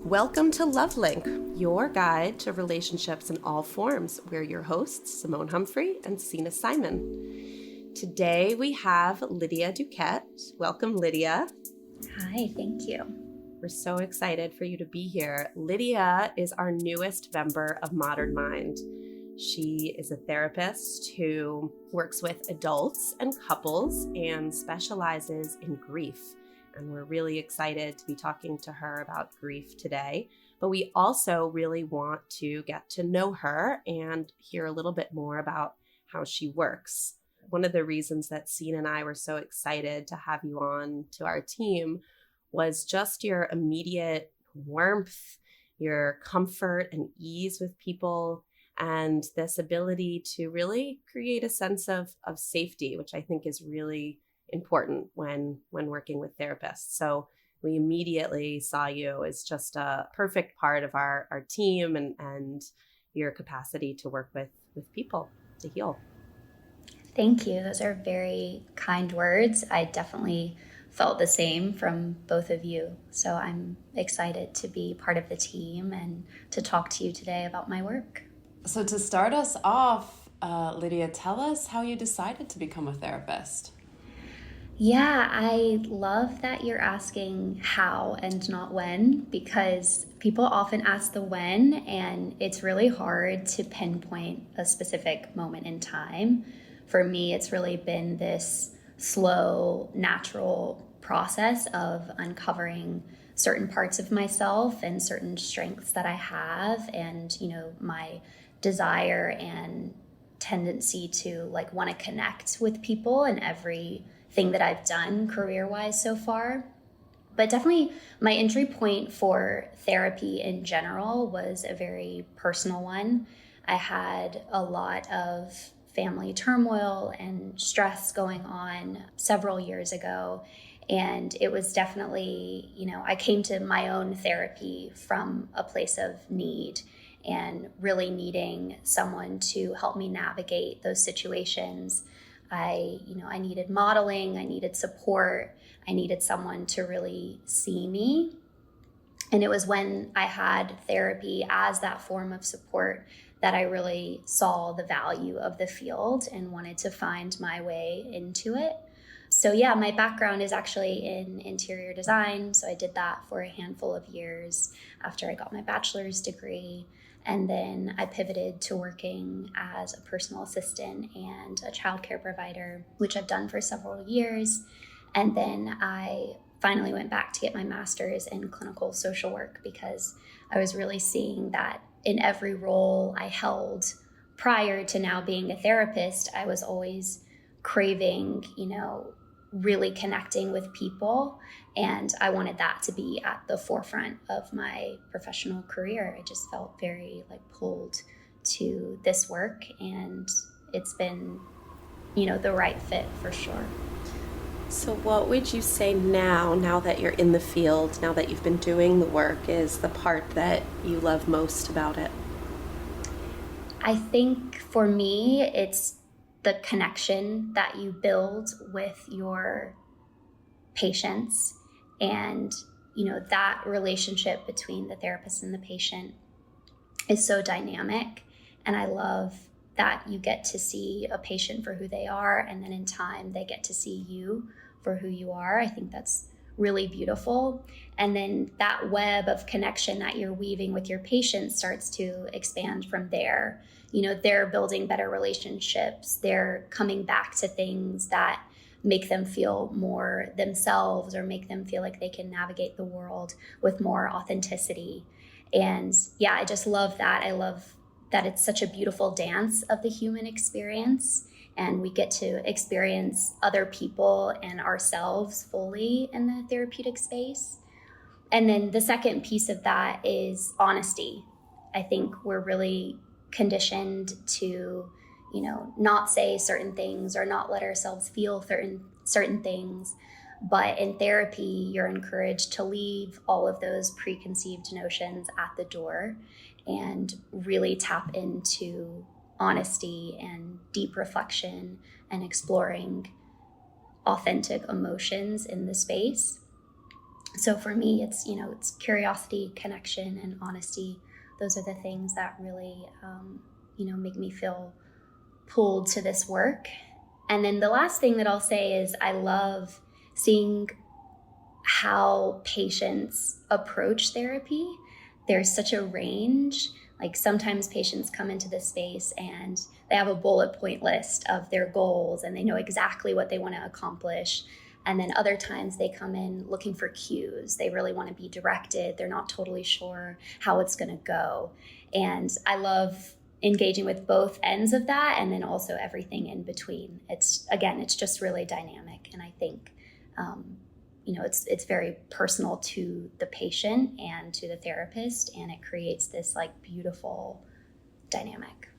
Welcome to Love Link, your guide to relationships in all forms. We're your hosts, Simone Humphrey and Sina Simon. Today we have Lydia Duquette. Welcome, Lydia. Hi, thank you. We're so excited for you to be here. Lydia is our newest member of Modern Mind. She is a therapist who works with adults and couples and specializes in grief. And we're really excited to be talking to her about grief today. But we also really want to get to know her and hear a little bit more about how she works. One of the reasons that Sina and I were so excited to have you on to our team was just your immediate warmth, your comfort and ease with people, and this ability to really create a sense of safety, which I think is really important when working with therapists. So we immediately saw you as just a perfect part of our team and your capacity to work with people to heal. Thank you. Those are very kind words. I definitely felt the same from both of you. So I'm excited to be part of the team and to talk to you today about my work. So to start us off, Lydia, tell us how you decided to become a therapist. Yeah, I love that you're asking how and not when, because people often ask the when, and it's really hard to pinpoint a specific moment in time. For me, it's really been this slow, natural process of uncovering certain parts of myself and certain strengths that I have, and, my desire and tendency to want to connect with people in every thing that I've done career-wise so far. But definitely my entry point for therapy in general was a very personal one. I had a lot of family turmoil and stress going on several years ago. And it was definitely, I came to my own therapy from a place of need and really needing someone to help me navigate those situations. I needed modeling, I needed support, I needed someone to really see me. And it was when I had therapy as that form of support that I really saw the value of the field and wanted to find my way into it. So yeah, my background is actually in interior design. So I did that for a handful of years after I got my bachelor's degree. And then I pivoted to working as a personal assistant and a childcare provider, which I've done for several years. And then I finally went back to get my master's in clinical social work because I was really seeing that in every role I held prior to now being a therapist, I was always craving, really connecting with people. And I wanted that to be at the forefront of my professional career. I just felt very pulled to this work, and it's been, the right fit for sure. So what would you say now that you're in the field, now that you've been doing the work, is the part that you love most about it? I think for me, it's the connection that you build with your patients, and that relationship between the therapist and the patient is so dynamic. And I love that you get to see a patient for who they are, and then in time they get to see you for who you are. I think that's really beautiful. And then that web of connection that you're weaving with your patients starts to expand from there. They're building better relationships. They're coming back to things that make them feel more themselves or make them feel like they can navigate the world with more authenticity. And yeah, I just love that. I love that it's such a beautiful dance of the human experience, and we get to experience other people and ourselves fully in the therapeutic space. And then the second piece of that is honesty. I think we're really conditioned to, not say certain things or not let ourselves feel certain things. But in therapy, you're encouraged to leave all of those preconceived notions at the door and really tap into honesty and deep reflection and exploring authentic emotions in the space. So for me, it's curiosity, connection, and honesty. Those are the things that really, make me feel pulled to this work. And then the last thing that I'll say is I love seeing how patients approach therapy. There's such a range. Like sometimes patients come into this space and they have a bullet point list of their goals and they know exactly what they want to accomplish. And then other times they come in looking for cues. They really want to be directed. They're not totally sure how it's going to go. And I love engaging with both ends of that and then also everything in between. It's just really dynamic. And I think, it's very personal to the patient and to the therapist, and it creates this like beautiful dynamic.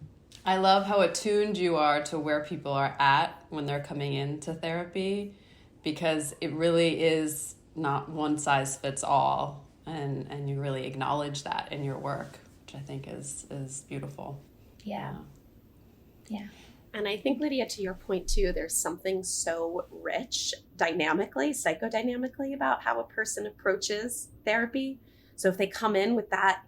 I love how attuned you are to where people are at when they're coming into therapy, because it really is not one size fits all, and you really acknowledge that in your work, which I think is beautiful. Yeah. And I think, Lydia, to your point too, there's something so rich dynamically, psychodynamically about how a person approaches therapy. So if they come in with that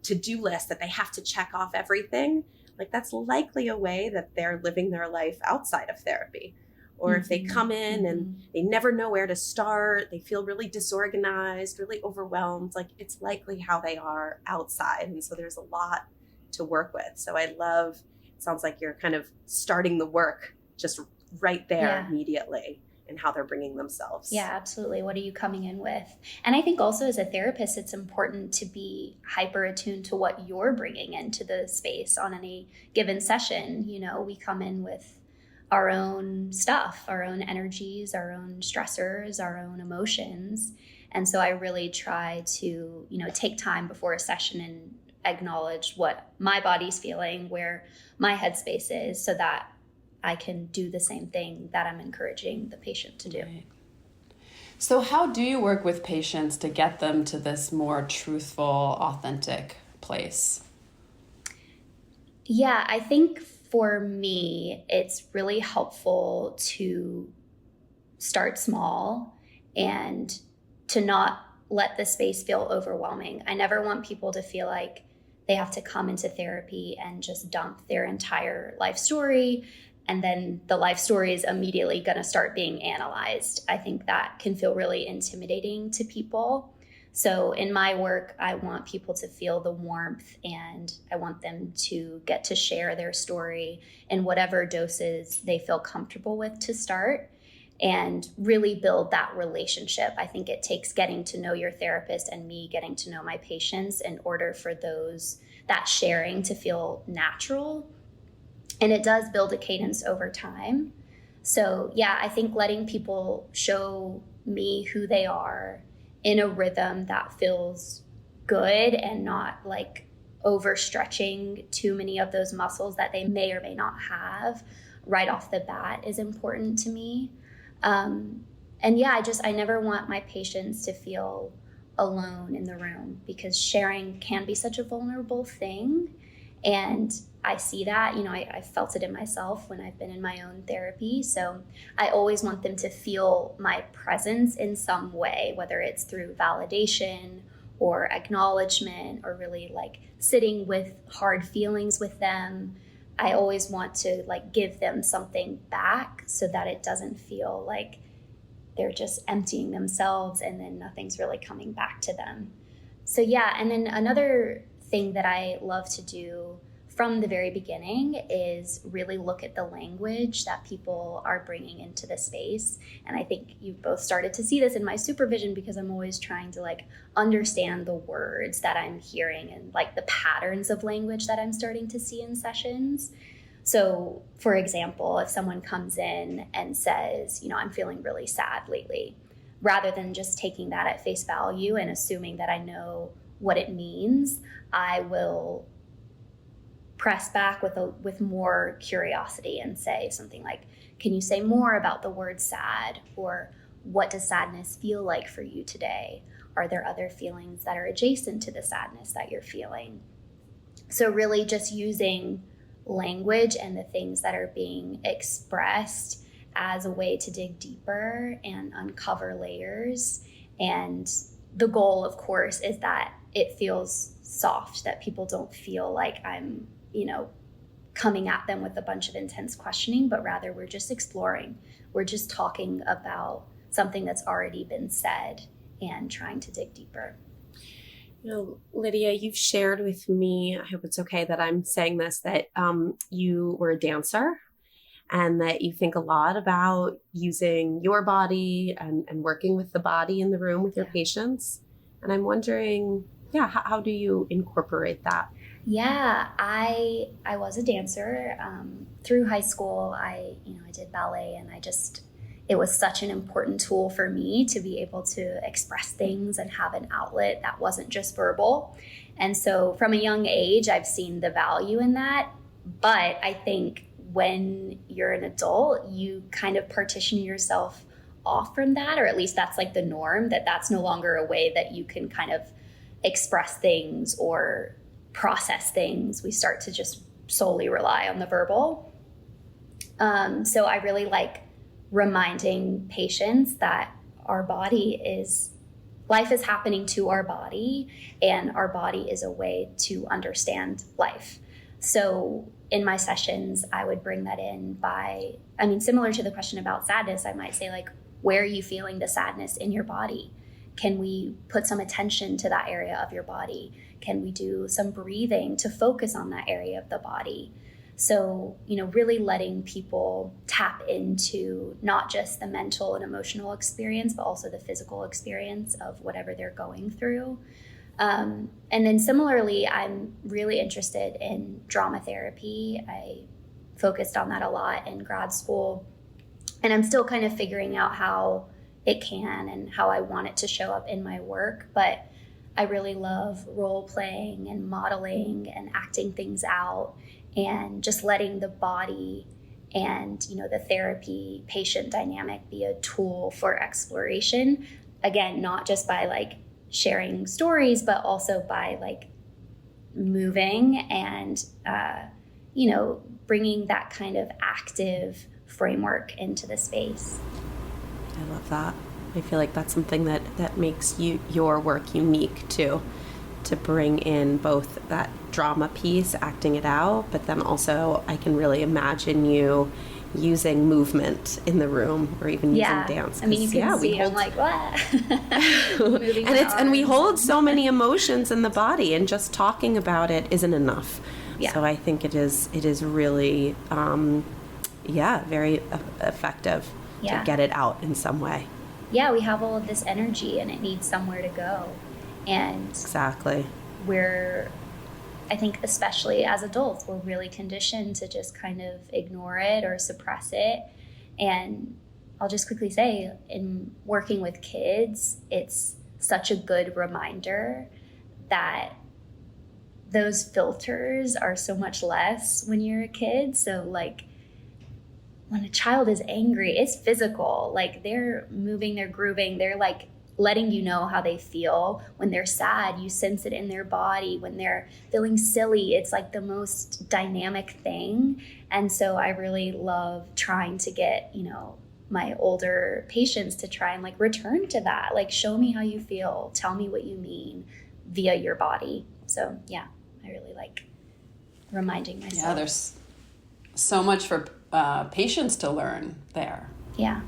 to-do list that they have to check off everything, like that's likely a way that they're living their life outside of therapy. Or if they come in and they never know where to start, they feel really disorganized, really overwhelmed, like it's likely how they are outside. And so there's a lot to work with. So I love, it sounds like you're kind of starting the work just right there immediately in how they're bringing themselves. Yeah, absolutely. What are you coming in with? And I think also as a therapist, it's important to be hyper attuned to what you're bringing into the space on any given session. We come in with our own stuff, our own energies, our own stressors, our own emotions. And so I really try to, take time before a session and acknowledge what my body's feeling, where my headspace is, so that I can do the same thing that I'm encouraging the patient to do. Right. So how do you work with patients to get them to this more truthful, authentic place? Yeah, I think for me, it's really helpful to start small and to not let the space feel overwhelming. I never want people to feel like they have to come into therapy and just dump their entire life story, and then the life story is immediately going to start being analyzed. I think that can feel really intimidating to people. So in my work, I want people to feel the warmth, and I want them to get to share their story in whatever doses they feel comfortable with to start, and really build that relationship. I think it takes getting to know your therapist and me getting to know my patients in order for that sharing to feel natural. And it does build a cadence over time. So yeah, I think letting people show me who they are in a rhythm that feels good and not like overstretching too many of those muscles that they may or may not have right off the bat is important to me. And yeah, I never want my patients to feel alone in the room, because sharing can be such a vulnerable thing. And I see that, I felt it in myself when I've been in my own therapy. So I always want them to feel my presence in some way, whether it's through validation or acknowledgement or really like sitting with hard feelings with them. I always want to like give them something back so that it doesn't feel like they're just emptying themselves and then nothing's really coming back to them. So yeah, and then another thing that I love to do from the very beginning is really look at the language that people are bringing into the space. And I think you've both started to see this in my supervision, because I'm always trying to like understand the words that I'm hearing and like the patterns of language that I'm starting to see in sessions. So for example, if someone comes in and says, I'm feeling really sad lately, rather than just taking that at face value and assuming that I know what it means, I will press back with more curiosity and say something like, can you say more about the word sad? Or what does sadness feel like for you today? Are there other feelings that are adjacent to the sadness that you're feeling? So really just using language and the things that are being expressed as a way to dig deeper and uncover layers And the goal, of course, is that it feels soft, that people don't feel like I'm, coming at them with a bunch of intense questioning, but rather we're just exploring. We're just talking about something that's already been said and trying to dig deeper. Lydia, you've shared with me, I hope it's okay that I'm saying this, that you were a dancer and that you think a lot about using your body and working with the body in the room with your patients. And I'm wondering, how do you incorporate that? Yeah, I was a dancer through high school. I did ballet, and it was such an important tool for me to be able to express things and have an outlet that wasn't just verbal. And so from a young age, I've seen the value in that. But I think when you're an adult, you kind of partition yourself off from that, or at least that's like the norm, that's no longer a way that you can kind of express things or process things. We start to just solely rely on the verbal. So I really like reminding patients that life is happening to our body, and our body is a way to understand life. So in my sessions, I would bring that in similar to the question about sadness, I might say, like, where are you feeling the sadness in your body? Can we put some attention to that area of your body? Can we do some breathing to focus on that area of the body? So, really letting people tap into not just the mental and emotional experience, but also the physical experience of whatever they're going through. And then similarly, I'm really interested in drama therapy. I focused on that a lot in grad school, and I'm still kind of figuring out how it can and how I want it to show up in my work. But I really love role playing and modeling and acting things out, and just letting the body and, the therapy patient dynamic be a tool for exploration. Again, not just by like sharing stories, but also by like moving and, bringing that kind of active framework into the space. I love that. I feel like that's something that makes your work unique too, to bring in both that drama piece, acting it out, but then also I can really imagine you using movement in the room or even using dance. I mean, you can see I'm like, what? Moving and we hold so many emotions in the body, and just talking about it isn't enough. Yeah. So I think it is really, very effective to get it out in some way. Yeah, we have all of this energy and it needs somewhere to go. And exactly. I think especially as adults, we're really conditioned to just kind of ignore it or suppress it. And I'll just quickly say, in working with kids, it's such a good reminder that those filters are so much less when you're a kid. So like, when a child is angry, it's physical. Like, they're moving, they're grooving, they're like letting you know how they feel. When they're sad, you sense it in their body. When they're feeling silly, it's like the most dynamic thing. And so I really love trying to get, my older patients to try and like return to that. Like, show me how you feel. Tell me what you mean via your body. So yeah, I really like reminding myself. Yeah, there's so much for patients to learn there. Yeah.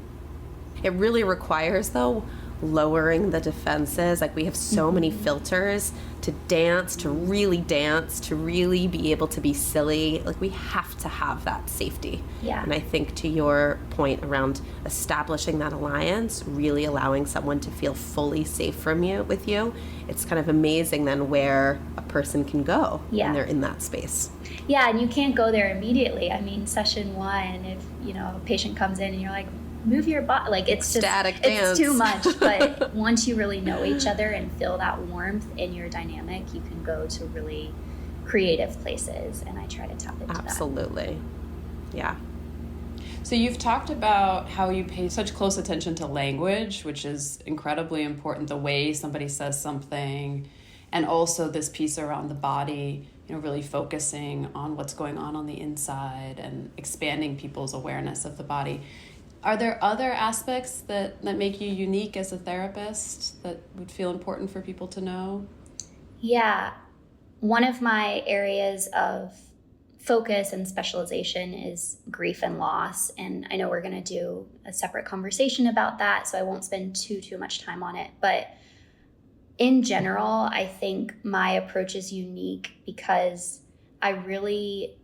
It really requires, though, lowering the defenses. Like, we have so many filters to dance, to really be able to be silly. Like, we have to have that safety. Yeah. And I think to your point around establishing that alliance, really allowing someone to feel fully safe with you, it's kind of amazing then where a person can go when they're in that space. Yeah, and you can't go there immediately. I mean, session one, if, a patient comes in and you're like, move your body, like, it's just static dance. It's too much. But once you really know each other and feel that warmth in your dynamic, you can go to really creative places, and I try to tap into Absolutely. Yeah. So you've talked about how you pay such close attention to language, which is incredibly important, the way somebody says something, and also this piece around the body, really focusing on what's going on the inside and expanding people's awareness of the body. Are there other aspects that make you unique as a therapist that would feel important for people to know? Yeah. One of my areas of focus and specialization is grief and loss. And I know we're going to do a separate conversation about that, so I won't spend too much time on it. But in general, I think my approach is unique because I really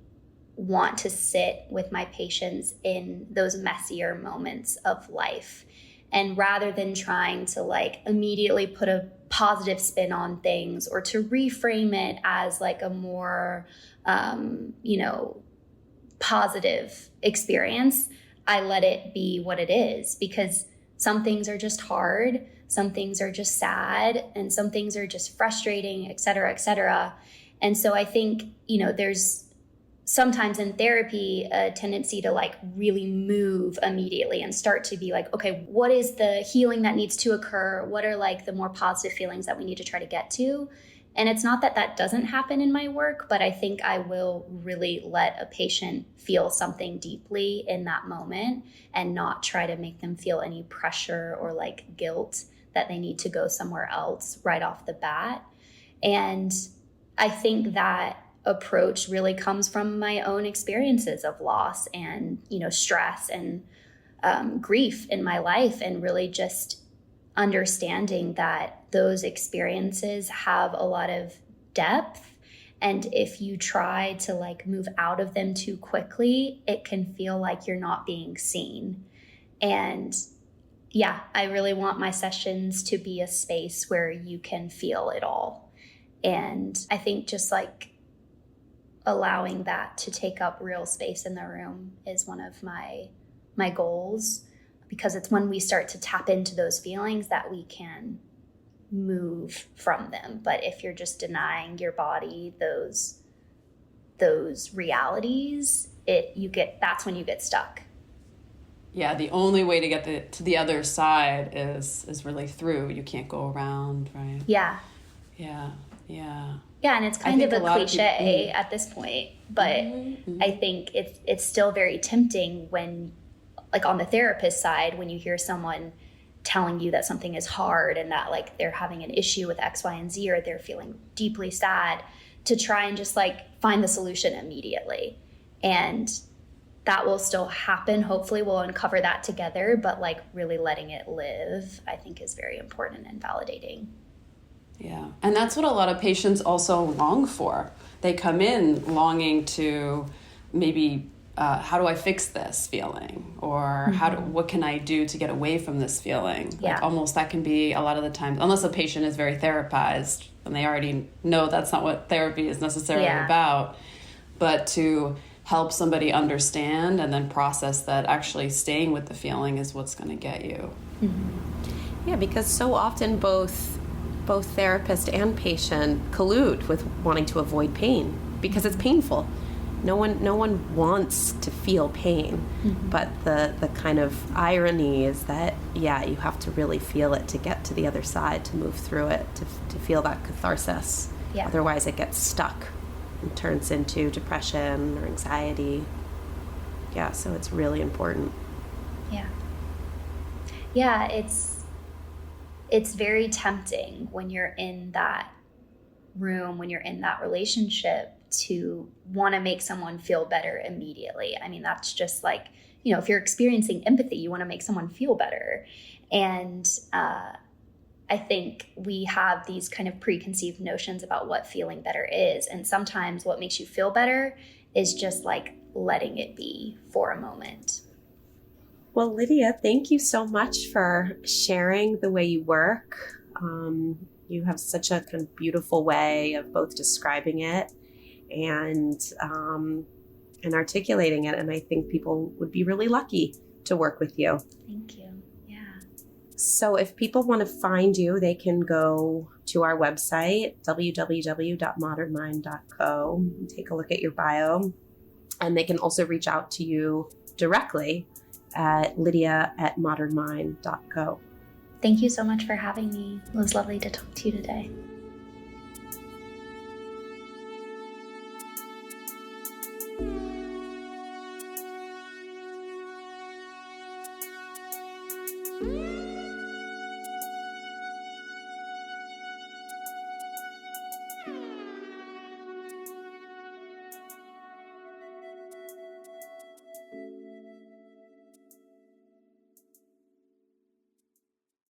want to sit with my patients in those messier moments of life. And rather than trying to like immediately put a positive spin on things or to reframe it as like a more, positive experience, I let it be what it is, because some things are just hard, some things are just sad, and some things are just frustrating, et cetera, et cetera. And so I think, there's sometimes in therapy a tendency to like really move immediately and start to be like, okay, what is the healing that needs to occur? What are like the more positive feelings that we need to try to get to? And it's not that that doesn't happen in my work, but I think I will really let a patient feel something deeply in that moment and not try to make them feel any pressure or like guilt that they need to go somewhere else right off the bat. And I think that approach really comes from my own experiences of loss and, stress and grief in my life, and really just understanding that those experiences have a lot of depth. And if you try to like move out of them too quickly, it can feel like you're not being seen. And yeah, I really want my sessions to be a space where you can feel it all. And I think just like allowing that to take up real space in the room is one of my goals, because it's when we start to tap into those feelings that we can move from them. But if you're just denying your body those realities, that's when you get stuck. Yeah, the only way to get to the other side is really through. You can't go around, right? Yeah. Yeah. Yeah, and it's kind of a cliche at this point, but I think it's still very tempting when, like on the therapist side, when you hear someone telling you that something is hard and that like they're having an issue with X, Y, and Z, or they're feeling deeply sad, to try and just like find the solution immediately. And that will still happen. Hopefully we'll uncover that together, but like really letting it live, I think, is very important and validating. Yeah. And that's what a lot of patients also long for. They come in longing to maybe, how do I fix this feeling? Or what can I do to get away from this feeling? Yeah. Like almost that can be a lot of the time, unless a patient is very therapized and they already know that's not what therapy is necessarily about, but to help somebody understand and then process that actually staying with the feeling is what's going to get you. Mm-hmm. Yeah, because so often both therapist and patient collude with wanting to avoid pain because it's painful. No one wants to feel pain, but the kind of irony is that, you have to really feel it to get to the other side, to move through it, to feel that catharsis. Yeah. Otherwise it gets stuck and turns into depression or anxiety. Yeah, so it's really important. Yeah, it's very tempting when you're in that room, when you're in that relationship, to want to make someone feel better immediately. I mean, that's just like, if you're experiencing empathy, you want to make someone feel better. And I think we have these kind of preconceived notions about what feeling better is. And sometimes what makes you feel better is just like letting it be for a moment. Well, Lydia, thank you so much for sharing the way you work. You have such a kind of beautiful way of both describing it and articulating it. And I think people would be really lucky to work with you. Thank you. Yeah. So if people want to find you, they can go to our website, www.modernmind.co, and take a look at your bio. And they can also reach out to you directly at lydia@modernmind.co. Thank you so much for having me. It was lovely to talk to you today. Bye.